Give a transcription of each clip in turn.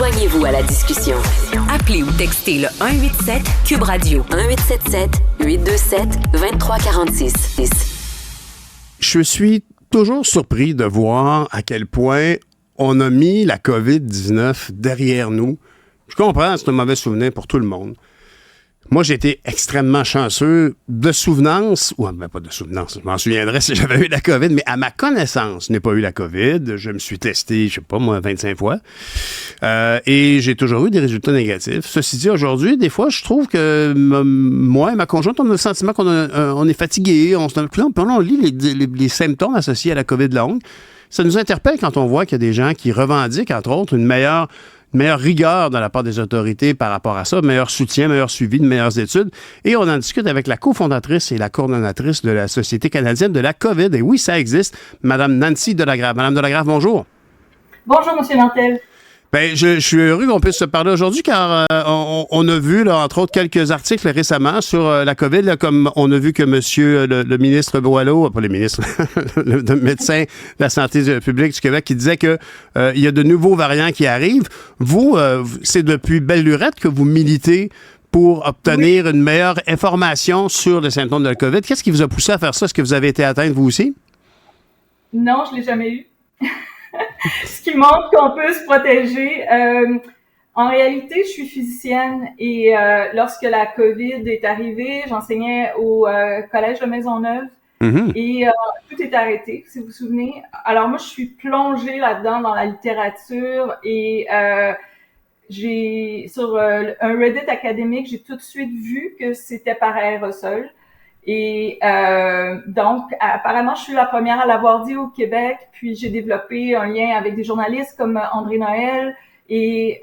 Joignez-vous à la discussion. Appelez ou textez le 187 Cube Radio 1877-827-2346. Je suis toujours surpris de voir à quel point on a mis la COVID-19 derrière nous. Je comprends, c'est un mauvais souvenir pour tout le monde. Moi, j'ai été extrêmement chanceux de souvenance, ou ben pas de souvenance, je m'en souviendrais si j'avais eu la COVID, mais à ma connaissance, je n'ai pas eu la COVID. Je me suis testé, je sais pas moi, 25 fois. Et j'ai toujours eu des résultats négatifs. Ceci dit, aujourd'hui, des fois, je trouve que moi et ma conjointe, on a le sentiment qu'on est fatigué. On lit les symptômes associés à la COVID longue. Ça nous interpelle quand on voit qu'il y a des gens qui revendiquent, entre autres, une meilleure rigueur de la part des autorités par rapport à ça, meilleur soutien, meilleur suivi, de meilleures études. Et on en discute avec la cofondatrice et la coordonnatrice de la Société canadienne de la COVID. Et oui, ça existe, Mme Nancy Delagrave. Mme Delagrave, bonjour. Bonjour, M. Nantel. Bien, je suis heureux qu'on puisse se parler aujourd'hui car on a vu, là, entre autres, quelques articles récemment sur la COVID, là, comme on a vu que monsieur le ministre Boileau, pas le ministre, le médecin de la santé publique du Québec, qui disait que il y a de nouveaux variants qui arrivent. Vous, c'est depuis belle lurette que vous militez pour obtenir une meilleure information sur les symptômes de la COVID. Qu'est-ce qui vous a poussé à faire ça? Est-ce que vous avez été atteinte, vous aussi? Non, je ne l'ai jamais eu. Ce qui montre qu'on peut se protéger. En réalité, je suis physicienne et lorsque la COVID est arrivée, j'enseignais au Collège de Maisonneuve et tout est arrêté, si vous vous souvenez. Alors moi, je suis plongée là-dedans dans la littérature et sur un Reddit académique, j'ai tout de suite vu que c'était par aérosol. Et donc, apparemment, je suis la première à l'avoir dit au Québec, puis j'ai développé un lien avec des journalistes comme André Noël, et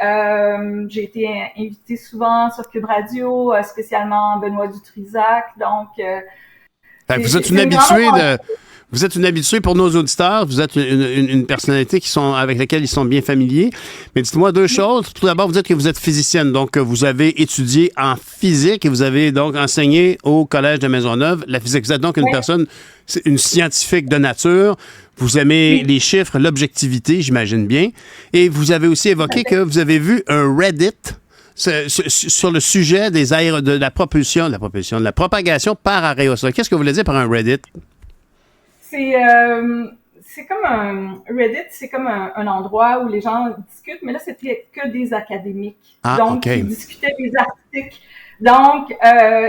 j'ai été invitée souvent sur Cube Radio, spécialement Benoît Dutrisac, donc... vous êtes une habituée Vous êtes une habituée pour nos auditeurs. Vous êtes une personnalité avec laquelle ils sont bien familiers. Mais dites-moi deux choses. Tout d'abord, vous dites que vous êtes physicienne. Donc, vous avez étudié en physique et vous avez donc enseigné au Collège de Maisonneuve la physique. Vous êtes donc une scientifique de nature. Vous aimez les chiffres, l'objectivité, j'imagine bien. Et vous avez aussi évoqué que vous avez vu un Reddit sur le sujet de la propagation par aérosol. Qu'est-ce que vous voulez dire par un Reddit? C'est comme un Reddit, c'est comme un endroit où les gens discutent, mais là, c'était que des académiques. Ils discutaient des articles. Donc,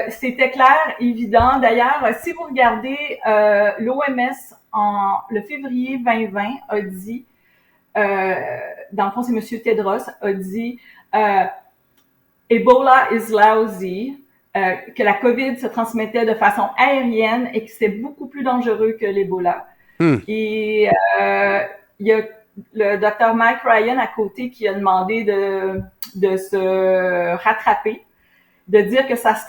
c'était clair, évident. D'ailleurs, si vous regardez, l'OMS, le février 2020, a dit, dans le fond, c'est M. Tedros, a dit Ebola is lousy. Que la COVID se transmettait de façon aérienne et que c'est beaucoup plus dangereux que l'Ebola. Et il y a le Dr. Mike Ryan à côté qui a demandé de se rattraper, de dire que ça se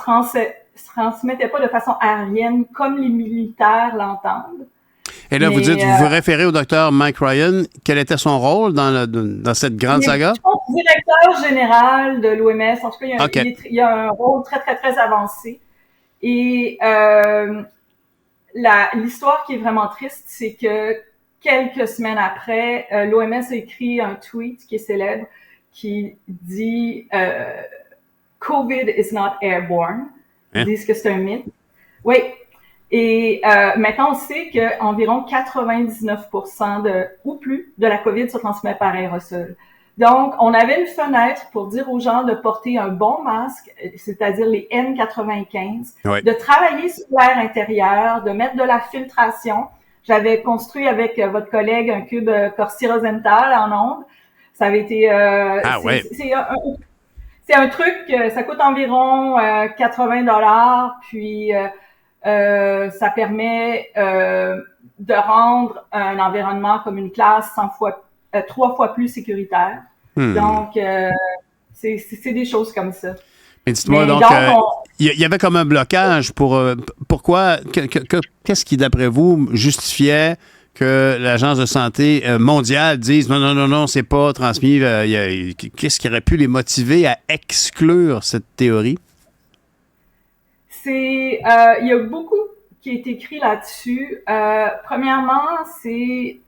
transmettait pas de façon aérienne comme les militaires l'entendent. Et là, vous vous référez au Dr. Mike Ryan. Quel était son rôle dans cette grande saga? Directeur général de l'OMS. En tout cas, il a un rôle très, très, très avancé. Et l'histoire qui est vraiment triste, c'est que quelques semaines après, l'OMS a écrit un tweet qui est célèbre qui dit COVID is not airborne. Ils disent que c'est un mythe. Oui. Et maintenant, on sait qu'environ 99% ou plus de la COVID se transmet par aérosol. Donc, on avait une fenêtre pour dire aux gens de porter un bon masque, c'est-à-dire les N95, de travailler sur l'air intérieur, de mettre de la filtration. J'avais construit avec votre collègue un cube Corsi Rosenthal en ondes. Ça avait été... c'est un truc, ça coûte environ 80$, puis... ça permet de rendre un environnement comme une classe 3 fois plus sécuritaire. Donc, c'est des choses comme ça. Mais dites-moi, il y avait comme un blocage pourquoi, qu'est-ce qui, d'après vous, justifiait que l'Agence de santé mondiale dise non, c'est pas transmis. Qu'est-ce qui aurait pu les motiver à exclure cette théorie? Il y a beaucoup qui est écrit là-dessus. Premièrement, c'est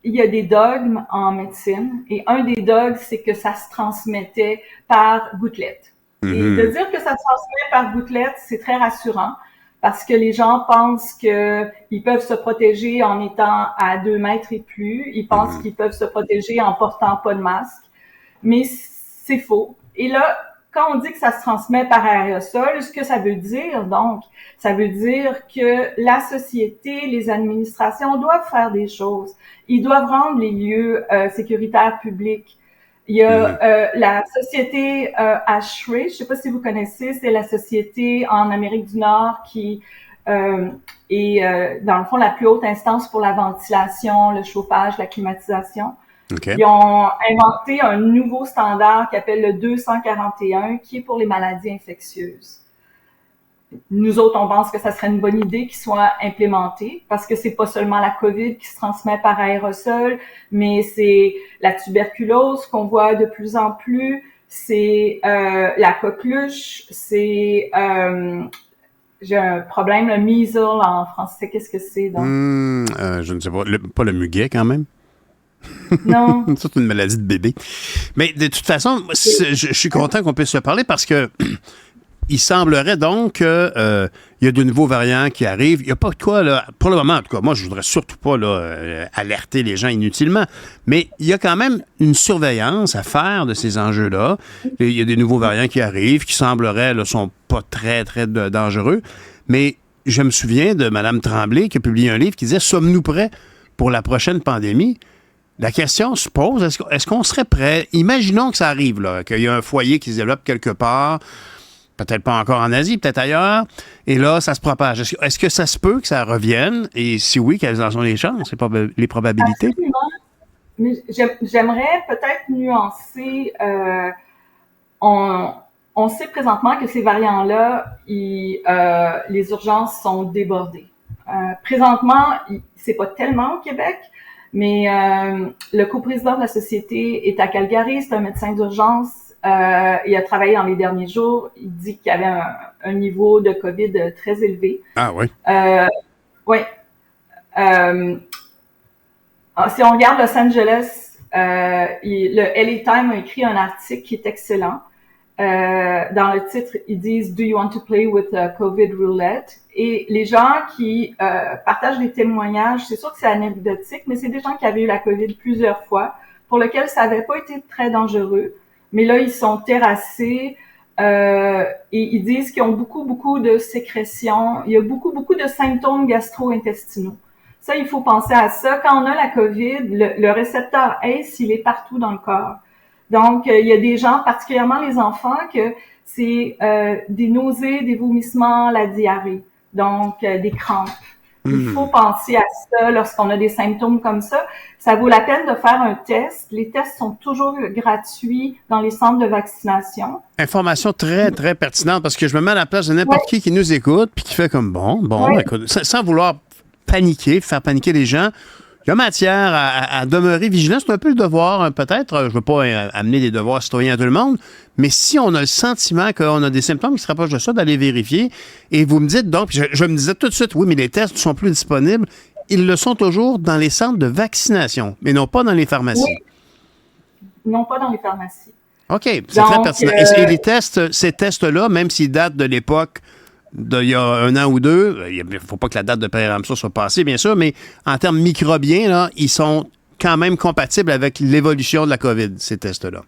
il y a des dogmes en médecine, et un des dogmes, c'est que ça se transmettait par gouttelette. Et de dire que ça se transmet par gouttelette, c'est très rassurant, parce que les gens pensent qu'ils peuvent se protéger en étant à 2 mètres et plus. Ils pensent qu'ils peuvent se protéger en portant pas de masque. Mais c'est faux. Et là, quand on dit que ça se transmet par aérosol, ce que ça veut dire, donc, ça veut dire que la société, les administrations doivent faire des choses. Ils doivent rendre les lieux sécuritaires publics. Il y a la société ASHRAE, je sais pas si vous connaissez, c'est la société en Amérique du Nord qui est dans le fond la plus haute instance pour la ventilation, le chauffage, la climatisation. Okay. Ils ont inventé un nouveau standard qui s'appelle le 241, qui est pour les maladies infectieuses. Nous autres, on pense que ça serait une bonne idée qu'il soit implémenté, parce que c'est pas seulement la COVID qui se transmet par aérosol, mais c'est la tuberculose qu'on voit de plus en plus, c'est la coqueluche, c'est j'ai un problème, le measles en français, qu'est-ce que c'est donc? Je ne sais pas, pas le muguet quand même? Non. C'est une maladie de bébé. Mais de toute façon, je suis content qu'on puisse se parler parce que il semblerait donc qu'il y a de nouveaux variants qui arrivent. Il n'y a pas de quoi, là, pour le moment, en tout cas, moi, je ne voudrais surtout pas là, alerter les gens inutilement, mais il y a quand même une surveillance à faire de ces enjeux-là. Il y a des nouveaux variants qui arrivent, qui sembleraient ne sont pas très, très dangereux. Mais je me souviens de Mme Tremblay qui a publié un livre qui disait « Sommes-nous prêts pour la prochaine pandémie? » La question se pose, est-ce qu'on serait prêt? Imaginons que ça arrive, là, qu'il y a un foyer qui se développe quelque part, peut-être pas encore en Asie, peut-être ailleurs, et là, ça se propage. Est-ce que ça se peut que ça revienne? Et si oui, quelles en sont les chances, les probabilités? Absolument. Mais j'aimerais peut-être nuancer. On sait présentement que ces variants-là, les urgences sont débordées. Présentement, c'est pas tellement au Québec, mais le coprésident de la société est à Calgary, c'est un médecin d'urgence. Il a travaillé dans les derniers jours. Il dit qu'il y avait un niveau de COVID très élevé. Ah oui? Oui. Si on regarde Los Angeles, le LA Times a écrit un article qui est excellent. Dans le titre, ils disent « Do you want to play with COVID roulette? » Et les gens qui partagent des témoignages, c'est sûr que c'est anecdotique, mais c'est des gens qui avaient eu la COVID plusieurs fois, pour lesquels ça n'avait pas été très dangereux. Mais là, ils sont terrassés et ils disent qu'ils ont beaucoup de sécrétions. Il y a beaucoup de symptômes gastro-intestinaux. Ça, il faut penser à ça. Quand on a la COVID, le récepteur ACE, il est partout dans le corps. Donc, il y a des gens, particulièrement les enfants, que c'est des nausées, des vomissements, la diarrhée. Donc, des crampes. Il faut penser à ça lorsqu'on a des symptômes comme ça. Ça vaut la peine de faire un test. Les tests sont toujours gratuits dans les centres de vaccination. Information très, très pertinente parce que je me mets à la place de n'importe qui nous écoute puis qui fait comme bon, écoute, sans vouloir faire paniquer les gens. Il y a matière à demeurer vigilant. C'est un peu le devoir, peut-être. Je ne veux pas amener des devoirs citoyens à tout le monde, mais si on a le sentiment qu'on a des symptômes qui se rapprochent de ça, d'aller vérifier. Et vous me dites donc, je me disais tout de suite, oui, mais les tests ne sont plus disponibles. Ils le sont toujours dans les centres de vaccination, mais non pas dans les pharmacies. Oui. Non, pas dans les pharmacies. OK, c'est très pertinent. Et les tests, ces tests-là, même s'ils datent de l'époque d'il y a 1 an ou 2, il ne faut pas que la date de péremption soit passée, bien sûr, mais en termes microbiens, là, ils sont quand même compatibles avec l'évolution de la COVID, ces tests-là.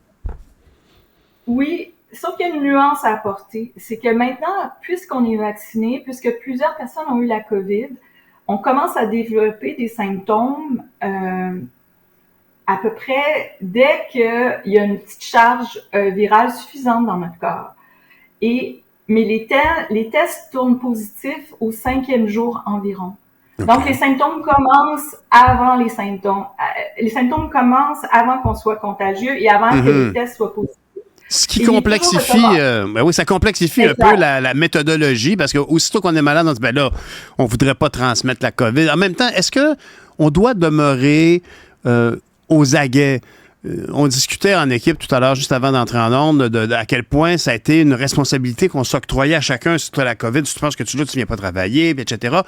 Oui, sauf qu'il y a une nuance à apporter. C'est que maintenant, puisqu'on est vacciné, puisque plusieurs personnes ont eu la COVID, on commence à développer des symptômes à peu près dès qu'il y a une petite charge virale suffisante dans notre corps. Mais les tests tournent positifs au 5e jour environ. Okay. Donc, les symptômes commencent avant les symptômes. Les symptômes commencent avant qu'on soit contagieux et avant que les tests soient positifs. Ce qui complexifie, ça complexifie un peu la méthodologie parce que aussitôt qu'on est malade, on dit, ben là, on voudrait pas transmettre la COVID. En même temps, est-ce que on doit demeurer aux aguets? on discutait en équipe tout à l'heure, juste avant d'entrer en onde, à quel point ça a été une responsabilité qu'on s'octroyait à chacun si tu as la COVID, si tu penses que tu ne viens pas travailler, etc.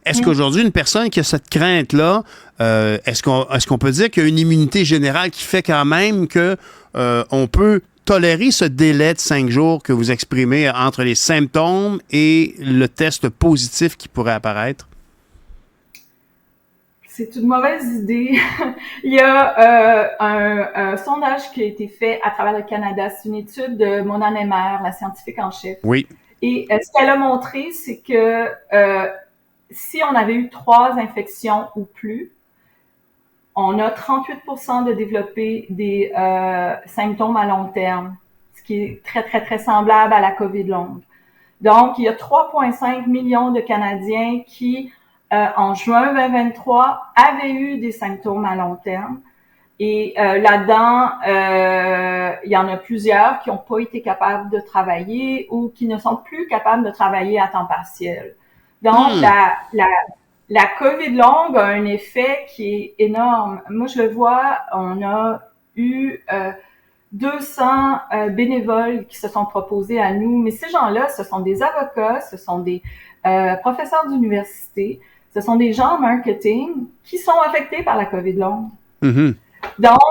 Est-ce qu'aujourd'hui, une personne qui a cette crainte-là, est-ce qu'on peut dire qu'il y a une immunité générale qui fait quand même que on peut tolérer ce délai de 5 jours que vous exprimez entre les symptômes et le test positif qui pourrait apparaître? C'est une mauvaise idée. Il y a un sondage qui a été fait à travers le Canada. C'est une étude de Mona Nemer, la scientifique en chef. Oui. Et ce qu'elle a montré, c'est que si on avait eu 3 infections ou plus, on a 38% de développer des symptômes à long terme, ce qui est très, très, très semblable à la COVID longue. Donc, il y a 3,5 millions de Canadiens qui en juin 2023, avaient eu des symptômes à long terme. Et là-dedans, il y en a plusieurs qui n'ont pas été capables de travailler ou qui ne sont plus capables de travailler à temps partiel. Donc, la COVID longue a un effet qui est énorme. Moi, je le vois, on a eu 200 bénévoles qui se sont proposés à nous, mais ces gens-là, ce sont des avocats, ce sont des professeurs d'université, ce sont des gens en marketing qui sont affectés par la COVID longue. Mm-hmm. Donc,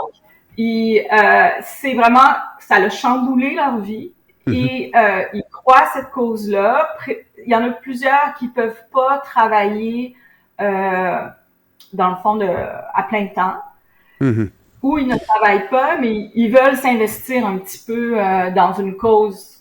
c'est vraiment, ça a chamboulé leur vie et ils croient à cette cause-là. Il y en a plusieurs qui peuvent pas travailler dans le fond à plein temps. Ou ils ne travaillent pas, mais ils veulent s'investir un petit peu dans une cause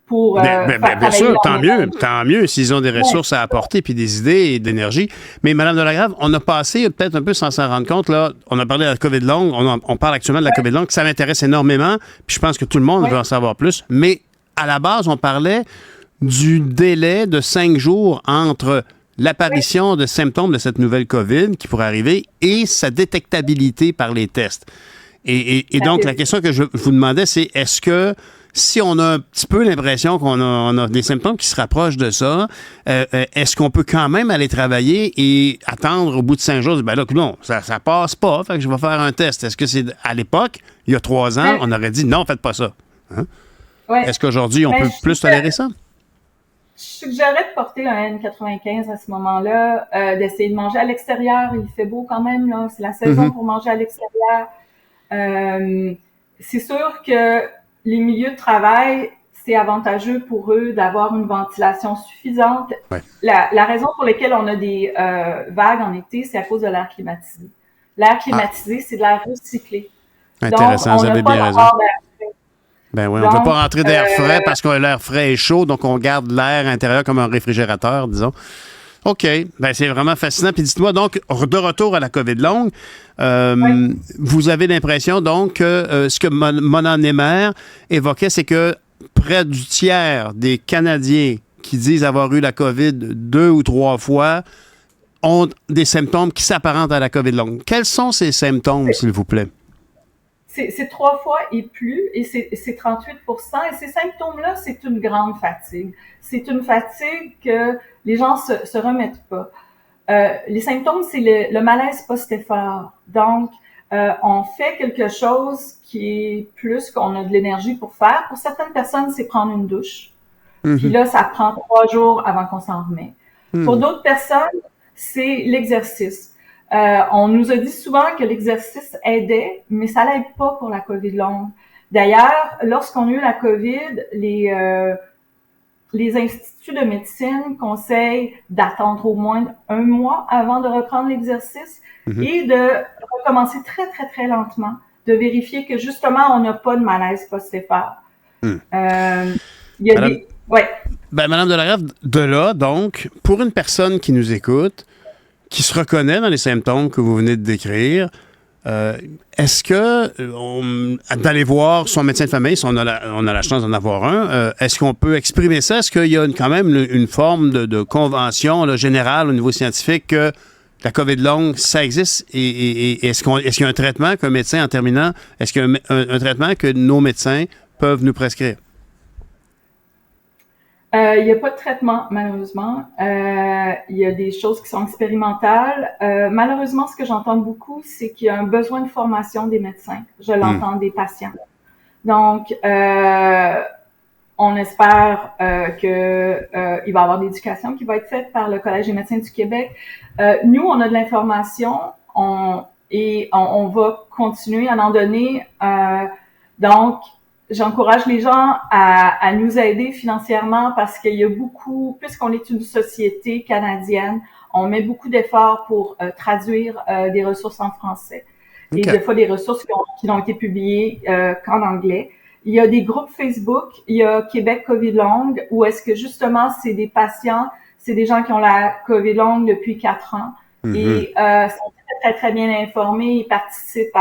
pour bien sûr, tant mieux s'ils ont des ressources à apporter, puis des idées et de l'énergie. Mais Mme Delagrave, on a passé peut-être un peu sans s'en rendre compte, là, on a parlé de la COVID longue, on parle actuellement de la COVID longue, que ça m'intéresse énormément, puis je pense que tout le monde veut en savoir plus, mais à la base, on parlait du délai de 5 jours entre l'apparition de symptômes de cette nouvelle COVID qui pourrait arriver et sa détectabilité par les tests. Et donc, la question que je vous demandais, c'est est-ce que si on a un petit peu l'impression qu'on a des symptômes qui se rapprochent de ça, est-ce qu'on peut quand même aller travailler et attendre au bout de 5 jours? Ben là, non, ça passe pas, fait que je vais faire un test. Est-ce que c'est à l'époque, il y a 3 ans, on aurait dit non, faites pas ça. Hein? Ouais. Est-ce qu'aujourd'hui, on peut plus tolérer ça? Je suggérerais de porter un N95 à ce moment-là, d'essayer de manger à l'extérieur. Il fait beau quand même, là. C'est la saison pour manger à l'extérieur. C'est sûr que les milieux de travail, c'est avantageux pour eux d'avoir une ventilation suffisante. Ouais. La raison pour laquelle on a des vagues en été, c'est à cause de l'air climatisé. L'air climatisé, c'est de l'air recyclé. Intéressant, donc, vous avez bien raison. Ben oui, on ne peut pas rentrer d'air frais parce que l'air frais est chaud, donc on garde l'air intérieur comme un réfrigérateur, disons. OK. Ben c'est vraiment fascinant. Puis dites-moi donc, de retour à la COVID longue, vous avez l'impression donc que ce que Mona Nemer évoquait, c'est que près du tiers des Canadiens qui disent avoir eu la COVID 2 ou 3 fois ont des symptômes qui s'apparentent à la COVID longue. Quels sont ces symptômes, s'il vous plaît? C'est 3 fois et plus, et c'est 38%. Et ces symptômes-là, c'est une grande fatigue. C'est une fatigue que les gens se remettent pas. Les symptômes, c'est le malaise post-effort. Donc, on fait quelque chose qui est plus qu'on a de l'énergie pour faire. Pour certaines personnes, c'est prendre une douche. Puis là, ça prend 3 jours avant qu'on s'en remet. Pour d'autres personnes, c'est l'exercice. On nous a dit souvent que l'exercice aidait, mais ça l'aide pas pour la COVID longue. D'ailleurs, lorsqu'on a eu la COVID, les instituts de médecine conseillent d'attendre au moins 1 mois avant de reprendre l'exercice et de recommencer très, très, très lentement, de vérifier que justement, on n'a pas de malaise post-effort. Il y a des... Ouais. Ben, Madame Delagrave, de là, donc, pour une personne qui nous écoute, qui se reconnaît dans les symptômes que vous venez de décrire, est-ce que d'aller voir son médecin de famille, si on a la chance d'en avoir un, est-ce qu'on peut exprimer ça? Est-ce qu'il y a quand même une forme de convention là, générale au niveau scientifique que la COVID longue, ça existe? Et est-ce qu'il y a un traitement qu'un médecin, en terminant, est-ce qu'il y a un traitement que nos médecins peuvent nous prescrire? Il n'y a pas de traitement, malheureusement. Il y a des choses qui sont expérimentales. Malheureusement, ce que j'entends beaucoup, c'est qu'il y a un besoin de formation des médecins. Je l'entends des patients. Donc, on espère que il va y avoir de l'éducation qui va être faite par le Collège des médecins du Québec. Nous, on a de l'information et on va continuer à en donner. Donc, j'encourage les gens à nous aider financièrement parce qu'il y a beaucoup, puisqu'on est une société canadienne, on met beaucoup d'efforts pour traduire des ressources en français. Et des fois, des ressources qui n'ont été publiées qu'en anglais. Il y a des groupes Facebook, il y a Québec COVID longue, où est-ce que justement, c'est des patients, c'est des gens qui ont la COVID longue depuis 4 ans et sont très, très bien informés. Ils participent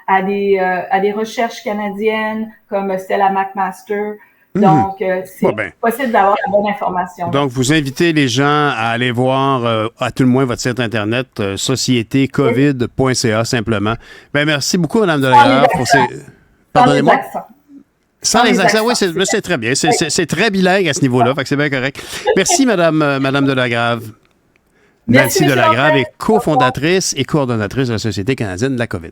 à des recherches canadiennes comme Stella McMaster. Donc, c'est possible d'avoir la bonne information. Donc, vous invitez les gens à aller voir, à tout le moins, votre site Internet, sociétécovid.ca, simplement. Ben, merci beaucoup, Mme Delagrave, pour ces... Pardonnez-moi. Sans les accents, oui, c'est très bien. C'est très bilingue à ce niveau-là, fait que c'est bien correct. Merci, Madame Delagrave. Nancy Delagrave est cofondatrice et coordonnatrice de la Société canadienne de la COVID.